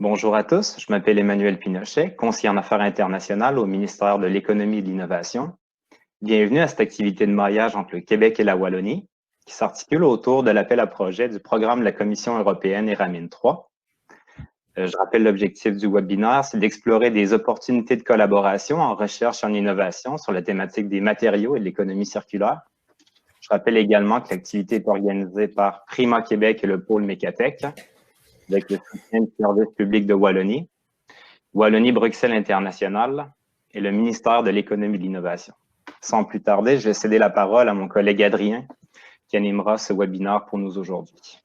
Bonjour à tous, je m'appelle Emmanuel Pinochet, conseiller en affaires internationales au ministère de l'Économie et de l'Innovation. Bienvenue à cette activité de maillage entre le Québec et la Wallonie, qui s'articule autour de l'appel à projet du programme de la Commission européenne ERAMIN 3. Je rappelle l'objectif du webinaire, c'est d'explorer des opportunités de collaboration en recherche et en innovation sur la thématique des matériaux et de l'économie circulaire. Je rappelle également que l'activité est organisée par Prima Québec et le pôle Mécatech, avec le soutien du service public de Wallonie, Wallonie-Bruxelles International et le ministère de l'Économie et de l'Innovation. Sans plus tarder, je vais céder la parole à mon collègue Adrien, qui animera ce webinaire pour nous aujourd'hui.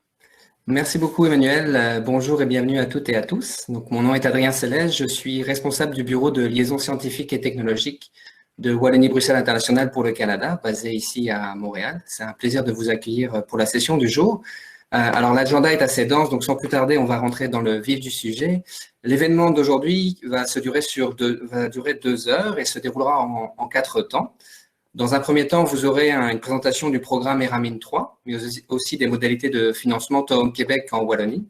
Merci beaucoup Emmanuel. Bonjour et bienvenue à toutes et à tous. Donc, mon nom est Adrien Céleste, je suis responsable du bureau de liaison scientifique et technologique de Wallonie-Bruxelles International pour le Canada, basé ici à Montréal. C'est un plaisir de vous accueillir pour la session du jour. Alors, l'agenda est assez dense, donc sans plus tarder, on va rentrer dans le vif du sujet. L'événement d'aujourd'hui va durer 2 heures et se déroulera en 4 temps. Dans un premier temps, vous aurez une présentation du programme ERAMIN 3, mais aussi des modalités de financement TOHOM Québec en Wallonie.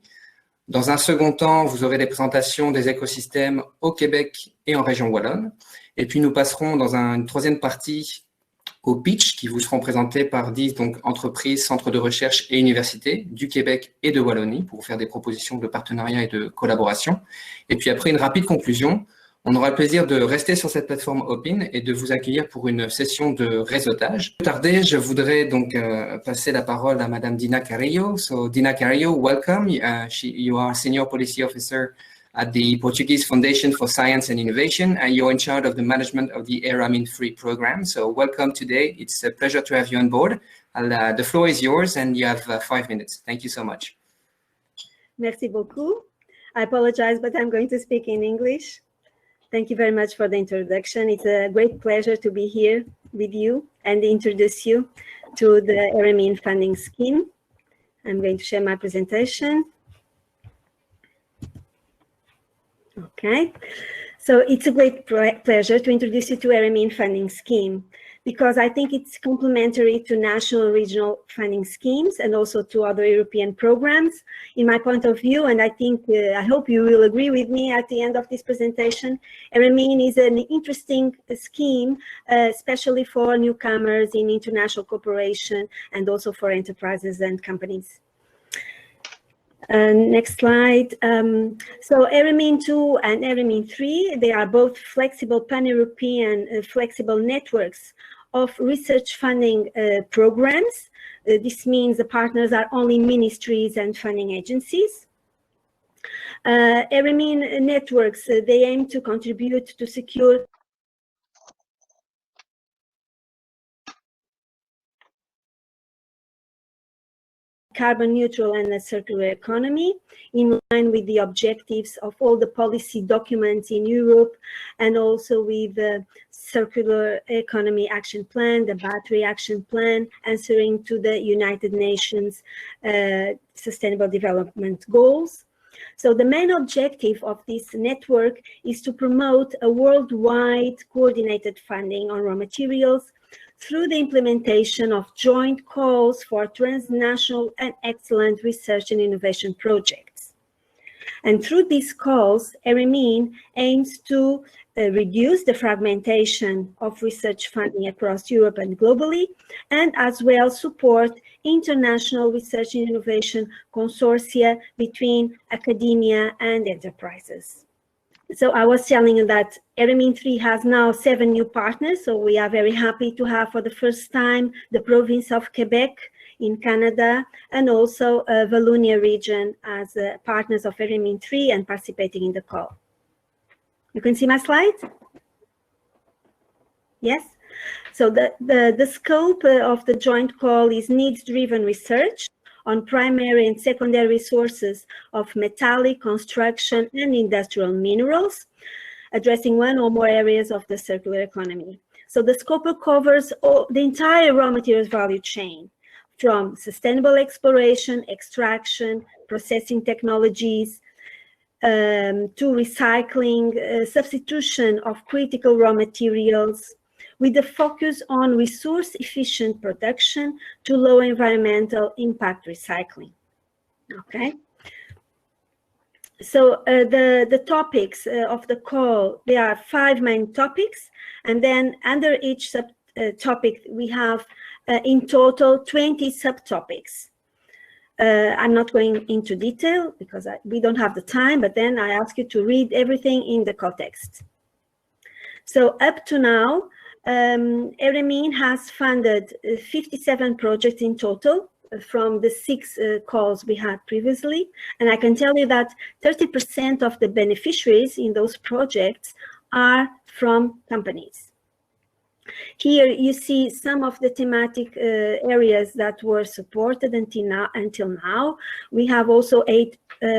Dans un second temps, vous aurez des présentations des écosystèmes au Québec et en région wallonne. Et puis, nous passerons dans une troisième partie au pitch qui vous seront présentés par 10 entreprises, centres de recherche et universités du Québec et de Wallonie pour vous faire des propositions de partenariat et de collaboration. Et puis après une rapide conclusion, on aura le plaisir de rester sur cette plateforme Open et de vous accueillir pour une session de réseautage. Plus tardé, je voudrais donc passer la parole à Madame Dina Carrillo. So Dina Carrillo, welcome. You are Senior Policy Officer at the Portuguese Foundation for Science and Innovation, and you're in charge of the management of the ERAMIN 3 program. So welcome today. It's a pleasure to have you on board. The floor is yours and you have 5 minutes. Thank you so much. Merci beaucoup. I apologize, but I'm going to speak in English. Thank you very much for the introduction. It's a great pleasure to be here with you and introduce you to the ERAMIN funding scheme. I'm going to share my presentation. Okay, so it's a great pleasure to introduce you to ERAMIN funding scheme because I think it's complementary to national regional funding schemes and also to other European programs. In my point of view, and I think, I hope you will agree with me at the end of this presentation, ERAMIN is an interesting scheme, especially for newcomers in international cooperation and also for enterprises and companies. Next slide. So ERAMIN 2 and ERAMIN 3, they are both flexible pan-European flexible networks of research funding programs. This means the partners are only ministries and funding agencies. ERAMIN networks, they aim to contribute to secure carbon neutral and a circular economy in line with the objectives of all the policy documents in Europe and also with the circular economy action plan, the battery action plan, answering to the United Nations Sustainable Development Goals. So the main objective of this network is to promote a worldwide coordinated funding on raw materials through the implementation of joint calls for transnational and excellent research and innovation projects. And through these calls, ERAMIN aims to reduce the fragmentation of research funding across Europe and globally, and as well support international research and innovation consortia between academia and enterprises. So I was telling you that ERAMIN 3 has now 7 new partners. So we are very happy to have for the first time the province of Quebec in Canada and also Wallonia region as partners of ERAMIN 3 and participating in the call. You can see my slide? Yes? So the scope of the joint call is needs-driven research on primary and secondary resources of metallic, construction, and industrial minerals, addressing one or more areas of the circular economy. So the scope covers the entire raw materials value chain, from sustainable exploration, extraction, processing technologies, to recycling, substitution of critical raw materials, with a focus on resource-efficient production to low environmental impact recycling. Okay. So the topics of the call, there are 5 main topics, and then under each topic we have in total 20 subtopics. I'm not going into detail because we don't have the time, but then I ask you to read everything in the context. So up to now, Eremin has funded 57 projects in total from the 6 calls we had previously. And I can tell you that 30% of the beneficiaries in those projects are from companies. Here you see some of the thematic areas that were supported until now. We have also 8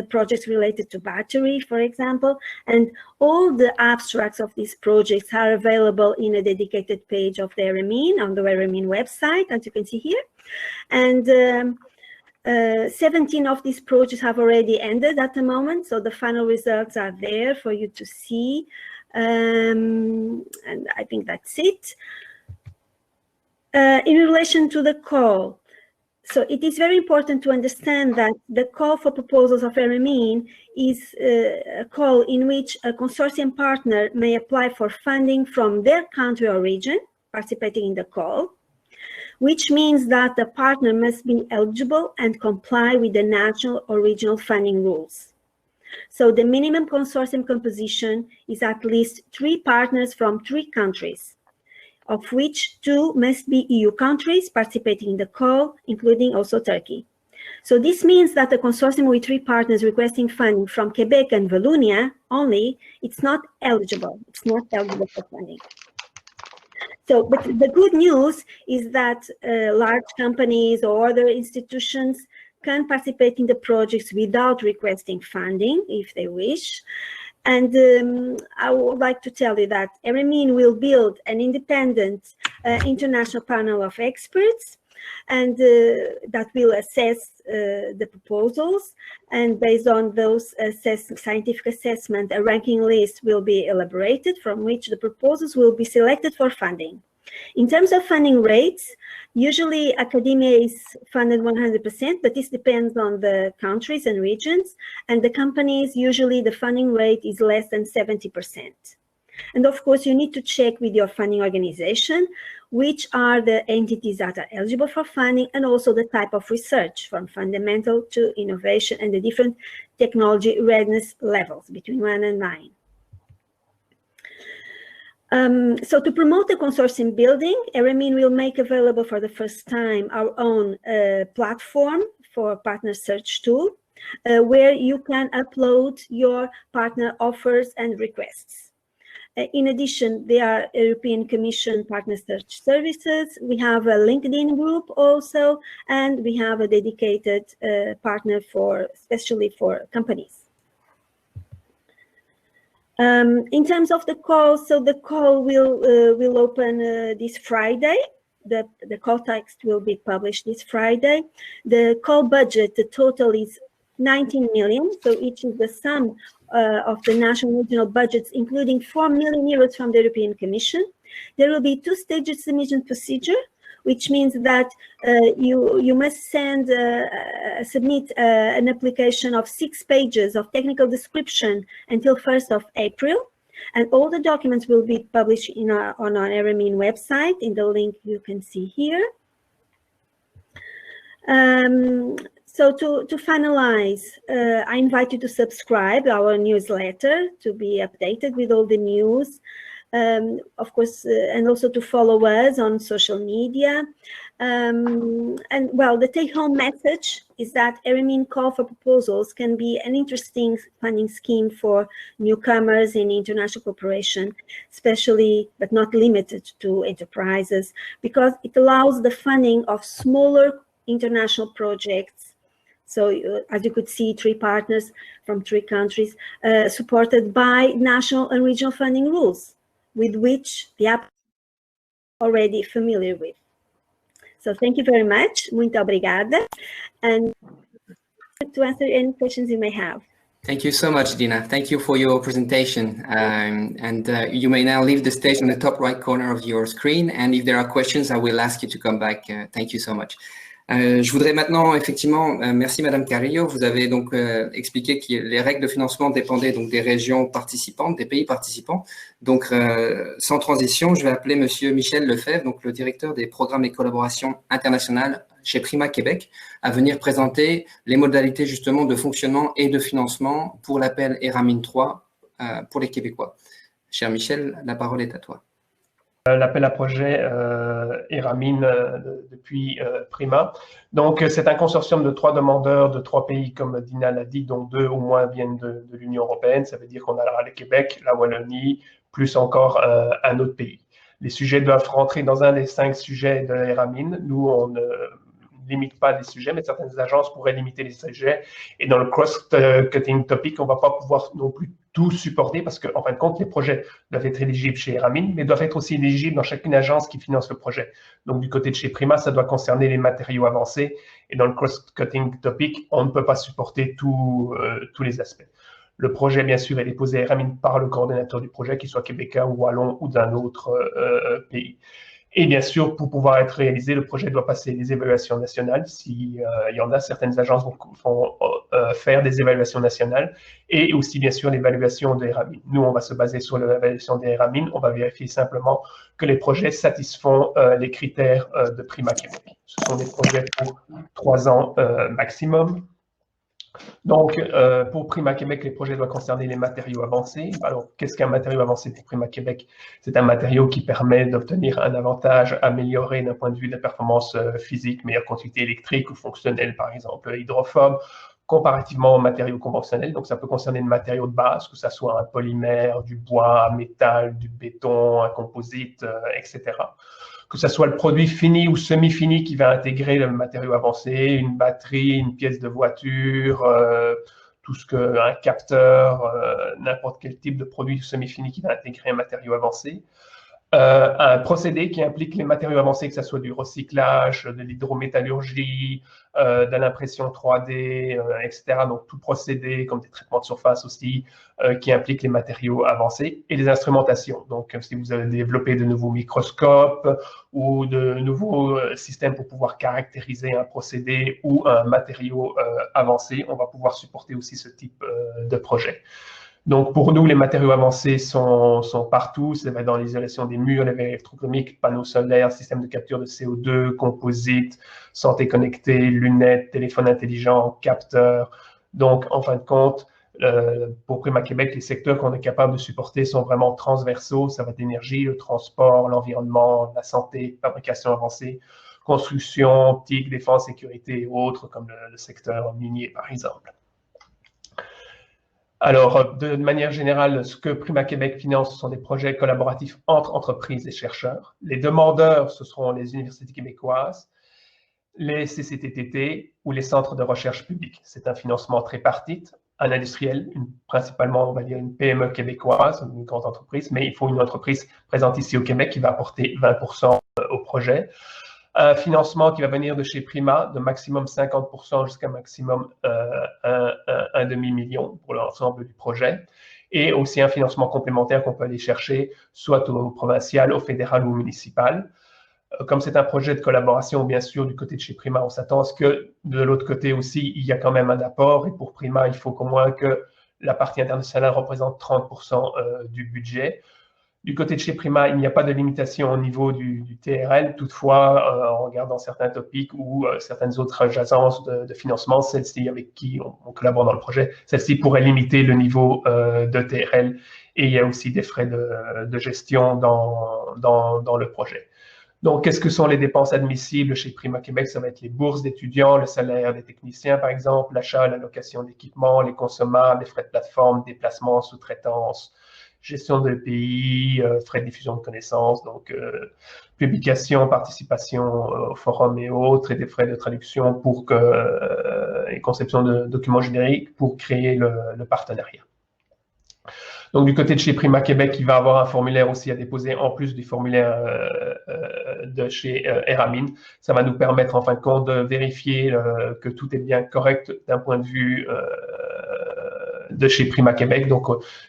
projects related to battery, for example, and all the abstracts of these projects are available in a dedicated page of the Eremin, on the Eremin website, as you can see here. And 17 of these projects have already ended at the moment, so the final results are there for you to see. And I think that's it. In relation to the call, so it is very important to understand that the call for proposals of Eremin is a call in which a consortium partner may apply for funding from their country or region participating in the call, which means that the partner must be eligible and comply with the national or regional funding rules. So the minimum consortium composition is at least 3 partners from 3 countries, of which 2 must be EU countries participating in the call, including also Turkey. So this means that a consortium with 3 partners requesting funding from Quebec and Wallonia only, it's not eligible. It's not eligible for funding. So, but the good news is that large companies or other institutions can participate in the projects without requesting funding if they wish. And I would like to tell you that Eremin will build an independent international panel of experts, and that will assess the proposals. And based on those scientific assessment, a ranking list will be elaborated from which the proposals will be selected for funding. In terms of funding rates, usually academia is funded 100%, but this depends on the countries and regions. And the companies, usually the funding rate is less than 70%. And of course, you need to check with your funding organization which are the entities that are eligible for funding, and also the type of research, from fundamental to innovation, and the different technology readiness levels between 1 and 9. So to promote the consortium building, Eremin will make available for the first time our own platform for partner search tool, where you can upload your partner offers and requests. In addition, there are European Commission partner search services. We have a LinkedIn group also, and we have a dedicated partner especially for companies. In terms of the call, so the call will open this Friday. The call text will be published this Friday. The call budget, the total is 19 million. So each is the sum of the national and regional budgets, including 4 million euros from the European Commission. There will be 2 stages submission procedure, which means that you must submit an application of 6 pages of technical description until 1st of April. And all the documents will be published on our Eremin website in the link you can see here. So to finalize, I invite you to subscribe our newsletter to be updated with all the news. Of course, and also to follow us on social media. And well, the take-home message is that Eremin call for proposals can be an interesting funding scheme for newcomers in international cooperation, especially but not limited to enterprises, because it allows the funding of smaller international projects. So as you could see, 3 partners from 3 countries supported by national and regional funding rules, with which the app already familiar with. So thank you very much. Muito obrigada. And to answer any questions you may have. Thank you so much, Dina. Thank you for your presentation. You may now leave the stage in the top right corner of your screen. And if there are questions, I will ask you to come back. Thank you so much. Je voudrais maintenant, effectivement, merci Madame Carrillo, vous avez donc expliqué que les règles de financement dépendaient donc des régions participantes, des pays participants. Donc, sans transition, je vais appeler Monsieur Michel Lefebvre, donc le directeur des programmes et collaborations internationales chez Prima Québec, à venir présenter les modalités justement de fonctionnement et de financement pour l'appel ERAMIN 3 pour les Québécois. Cher Michel, la parole est à toi. L'appel à projet ERAMIN depuis Prima. Donc, c'est un consortium de 3 demandeurs de 3 pays, comme Dina l'a dit, dont 2 au moins viennent de l'Union européenne. Ça veut dire qu'on a le Québec, la Wallonie, plus encore un autre pays. Les sujets doivent rentrer dans un des 5 sujets de ERAMIN. Nous, on ne limite pas les sujets, mais certaines agences pourraient limiter les sujets. Et dans le cross-cutting topic, on ne va pas pouvoir non plus tout supporter parce qu'en fin de compte, les projets doivent être éligibles chez ERAMIN, mais doivent être aussi éligibles dans chacune agence qui finance le projet. Donc, du côté de chez Prima, ça doit concerner les matériaux avancés. Et dans le cross-cutting topic, on ne peut pas supporter tous les aspects. Le projet, bien sûr, est déposé à ERAMIN par le coordonnateur du projet, qu'il soit québécois ou wallon ou d'un autre pays. Et bien sûr, pour pouvoir être réalisé, le projet doit passer les évaluations nationales. S'il y en a, certaines agences vont faire des évaluations nationales et aussi, bien sûr, l'évaluation des ERAMIN. Nous, on va se baser sur l'évaluation des ERAMIN. On va vérifier simplement que les projets satisfont les critères de Prima Québec. Ce sont des projets pour 3 ans maximum. Donc, pour Prima Québec, les projets doivent concerner les matériaux avancés. Alors, qu'est-ce qu'un matériau avancé pour Prima Québec? C'est un matériau qui permet d'obtenir un avantage amélioré d'un point de vue de la performance physique, meilleure conductivité électrique ou fonctionnelle, par exemple, hydrophobe, comparativement aux matériaux conventionnels. Donc, ça peut concerner des matériaux de base, que ce soit un polymère, du bois, un métal, du béton, un composite, etc. Que ce soit le produit fini ou semi-fini qui va intégrer le matériau avancé, une batterie, une pièce de voiture, tout ce que un capteur, n'importe quel type de produit semi-fini qui va intégrer un matériau avancé. Un procédé qui implique les matériaux avancés, que ce soit du recyclage, de l'hydrométallurgie, de l'impression 3D, etc. Donc, tout procédé, comme des traitements de surface aussi, qui implique les matériaux avancés et les instrumentations. Donc, si vous avez développé de nouveaux microscopes ou de nouveaux systèmes pour pouvoir caractériser un procédé ou un matériau avancé, on va pouvoir supporter aussi ce type de projet. Donc, pour nous, les matériaux avancés sont partout. Ça va dans l'isolation des murs, les verres électrochromiques, panneaux solaires, systèmes de capture de CO2, composites, santé connectée, lunettes, téléphones intelligents, capteurs. Donc, en fin de compte, pour Prima Québec, les secteurs qu'on est capable de supporter sont vraiment transversaux. Ça va être l'énergie, le transport, l'environnement, la santé, fabrication avancée, construction, optique, défense, sécurité et autres, comme le secteur minier, par exemple. Alors, de manière générale, ce que Prima Québec finance, ce sont des projets collaboratifs entre entreprises et chercheurs. Les demandeurs, ce seront les universités québécoises, les CCTTT ou les centres de recherche publics. C'est un financement tripartite, un industriel, principalement, on va dire, une PME québécoise, une grande entreprise, mais il faut une entreprise présente ici au Québec qui va apporter 20% au projet. Un financement qui va venir de chez Prima, de maximum 50% jusqu'à maximum un demi-million pour l'ensemble du projet. Et aussi un financement complémentaire qu'on peut aller chercher, soit au provincial, au fédéral ou au municipal. Comme c'est un projet de collaboration, bien sûr, du côté de chez Prima, on s'attend à ce que de l'autre côté aussi, il y a quand même un apport. Et pour Prima, il faut qu'au moins que la partie internationale représente 30% du budget. Du côté de chez Prima, il n'y a pas de limitation au niveau du TRL. Toutefois, en regardant certains topics ou certaines autres agences de financement, celles-ci avec qui on collabore dans le projet, celles-ci pourraient limiter le niveau de TRL. Et il y a aussi des frais de gestion dans le projet. Donc, qu'est-ce que sont les dépenses admissibles chez Prima Québec? Ça va être les bourses d'étudiants, le salaire des techniciens, par exemple, l'achat, la location d'équipements, les consommables, les frais de plateforme, déplacements, sous-traitance, gestion de l'EPI, frais de diffusion de connaissances, donc publication, participation au forum et autres, et des frais de traduction pour et conception de documents génériques pour créer le partenariat. Donc, du côté de chez Prima Québec, il va avoir un formulaire aussi à déposer en plus du formulaire de chez ERAMIN. Ça va nous permettre, en fin de compte, de vérifier que tout est bien correct d'un point de vue de chez Prima Québec. Donc,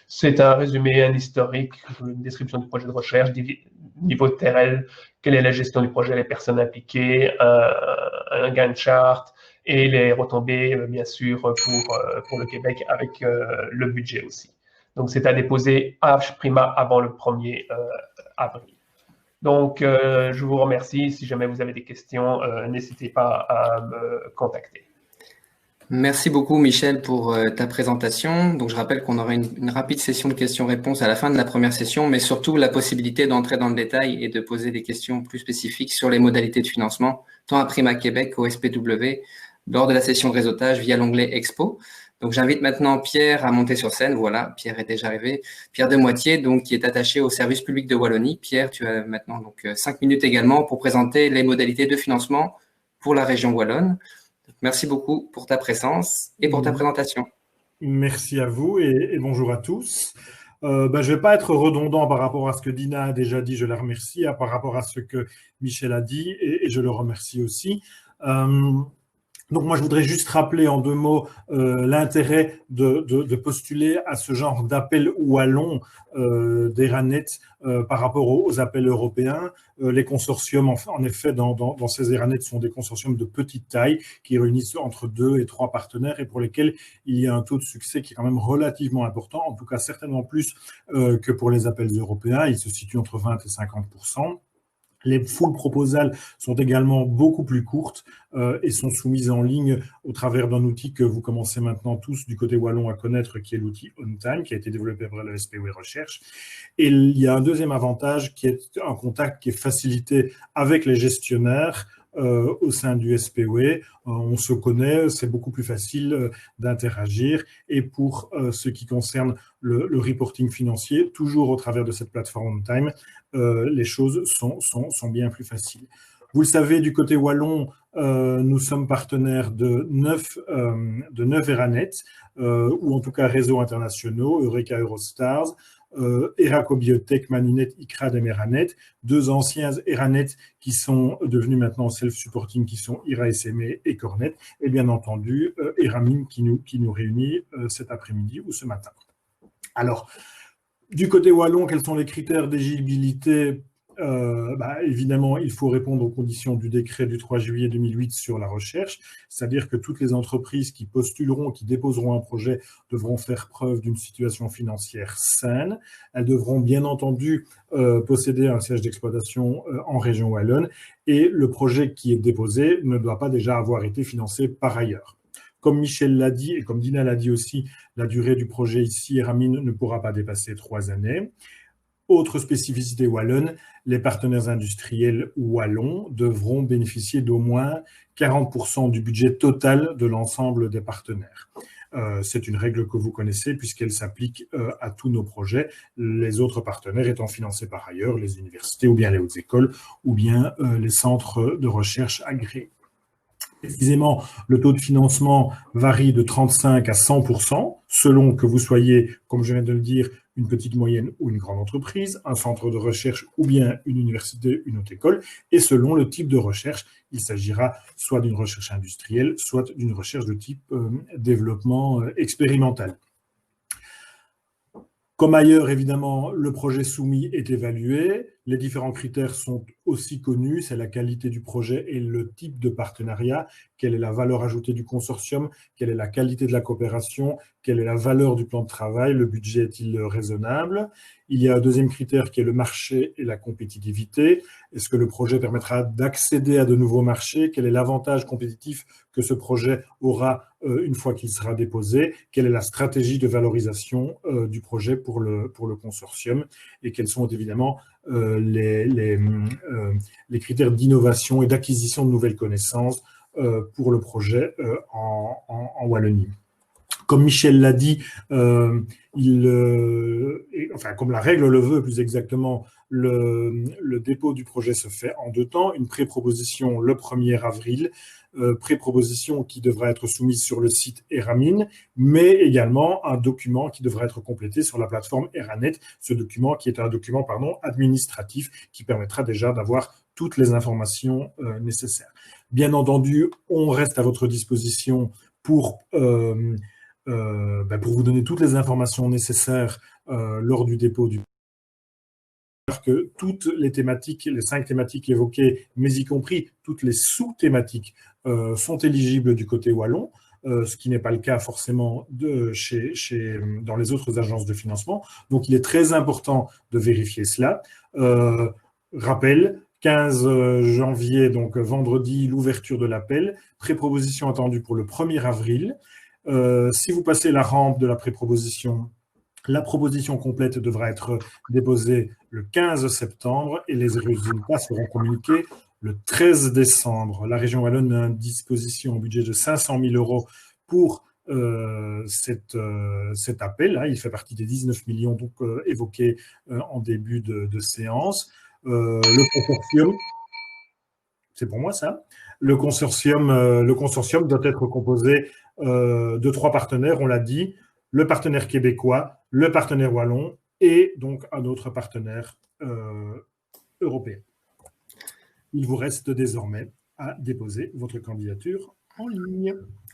c'est un résumé, un historique, une description du projet de recherche, niveau de terrain, quelle est la gestion du projet, les personnes impliquées, un Gantt chart et les retombées, bien sûr, pour le Québec avec le budget aussi. Donc, c'est à déposer à prima avant le 1er avril. Donc, je vous remercie. Si jamais vous avez des questions, n'hésitez pas à me contacter. Merci beaucoup, Michel, pour ta présentation. Donc, je rappelle qu'on aura une rapide session de questions-réponses à la fin de la première session, mais surtout la possibilité d'entrer dans le détail et de poser des questions plus spécifiques sur les modalités de financement, tant à Prima Québec qu'au SPW, lors de la session de réseautage via l'onglet Expo. Donc, j'invite maintenant Pierre à monter sur scène. Voilà, Pierre est déjà arrivé. Pierre Demoitier, donc, qui est attaché au service public de Wallonie. Pierre, tu as maintenant donc 5 minutes également pour présenter les modalités de financement pour la région wallonne. Merci beaucoup pour ta présence et pour ta présentation. Merci à vous et bonjour à tous. Je ne vais pas être redondant par rapport à ce que Dina a déjà dit, je la remercie, par rapport à ce que Michel a dit et je le remercie aussi. Donc moi, je voudrais juste rappeler en 2 mots l'intérêt de postuler à ce genre d'appel wallon d'Eranet par rapport aux appels européens. Les consortiums, en effet, dans ces Eranet sont des consortiums de petite taille qui réunissent entre 2 et 3 partenaires et pour lesquels il y a un taux de succès qui est quand même relativement important, en tout cas certainement plus que pour les appels européens. Il se situe entre 20 et 50%. Les full proposals sont également beaucoup plus courtes et sont soumises en ligne au travers d'un outil que vous commencez maintenant tous du côté wallon à connaître, qui est l'outil OnTime, qui a été développé par le SPW Recherche. Et il y a un deuxième avantage qui est un contact qui est facilité avec les gestionnaires au sein du SPW. On se connaît, c'est beaucoup plus facile d'interagir. Et pour ce qui concerne le reporting financier, toujours au travers de cette plateforme OnTime, les choses sont bien plus faciles. Vous le savez, du côté wallon, nous sommes partenaires de 9 Eranet, ou en tout cas réseaux internationaux, Eureka Eurostars, Eraco Biotech, Maninet, ICRAD et Meranet, 2 anciens Eranet qui sont devenus maintenant self-supporting, qui sont IRA SME et Cornet, et bien entendu Eramin qui nous réunit cet après-midi ou ce matin. Alors, du côté wallon, quels sont les critères d'éligibilité? Évidemment, il faut répondre aux conditions du décret du 3 juillet 2008 sur la recherche, c'est-à-dire que toutes les entreprises qui postuleront, qui déposeront un projet, devront faire preuve d'une situation financière saine. Elles devront bien entendu posséder un siège d'exploitation en région wallonne et le projet qui est déposé ne doit pas déjà avoir été financé par ailleurs. Comme Michel l'a dit et comme Dina l'a dit aussi, la durée du projet ici, Eramin, ne pourra pas dépasser 3 années. Autre spécificité wallonne, les partenaires industriels wallons devront bénéficier d'au moins 40% du budget total de l'ensemble des partenaires. C'est une règle que vous connaissez puisqu'elle s'applique à tous nos projets, les autres partenaires étant financés par ailleurs, les universités ou bien les hautes écoles ou bien les centres de recherche agréés. Précisément, le taux de financement varie de 35 à 100%, selon que vous soyez, comme je viens de le dire, une petite, moyenne ou une grande entreprise, un centre de recherche ou bien une université, une haute école, et selon le type de recherche, il s'agira soit d'une recherche industrielle, soit d'une recherche de type développement expérimental. Comme ailleurs, évidemment, le projet soumis est évalué. Les différents critères sont aussi connus. C'est la qualité du projet et le type de partenariat. Quelle est la valeur ajoutée du consortium? Quelle est la qualité de la coopération? Quelle est la valeur du plan de travail? Le budget est-il raisonnable? Il y a un deuxième critère qui est le marché et la compétitivité. Est-ce que le projet permettra d'accéder à de nouveaux marchés? Quel est l'avantage compétitif que ce projet aura une fois qu'il sera déposé? Quelle est la stratégie de valorisation du projet pour le consortium? Et quels sont évidemment les critères d'innovation et d'acquisition de nouvelles connaissances pour le projet en Wallonie. Comme Michel l'a dit, comme la règle le veut plus exactement, le dépôt du projet se fait en 2 temps. Une pré-proposition le 1er avril, pré-proposition qui devra être soumise sur le site Eramin, mais également un document qui devra être complété sur la plateforme Eranet, ce document qui est un document administratif qui permettra déjà d'avoir toutes les informations nécessaires. Bien entendu, on reste à votre disposition pour vous donner toutes les informations nécessaires lors du dépôt du que toutes les thématiques, les 5 thématiques évoquées, mais y compris toutes les sous-thématiques, sont éligibles du côté wallon, ce qui n'est pas le cas forcément dans les autres agences de financement. Donc, il est très important de vérifier cela. Rappel, 15 janvier, donc vendredi, l'ouverture de l'appel. Préproposition attendue pour le 1er avril. Si vous passez la rampe de la préproposition, la proposition complète devra être déposée le 15 septembre et les résultats seront communiqués le 13 décembre. La région wallonne a une disposition au budget de 500 000 € pour cet appel. Il fait partie des 19 millions donc, évoqués en début de séance. Le consortium, c'est pour moi ça, le consortium doit être composé de 3 partenaires, on l'a dit, le partenaire québécois, le partenaire wallon et donc un autre partenaire européen. Il vous reste désormais à déposer votre candidature en ligne.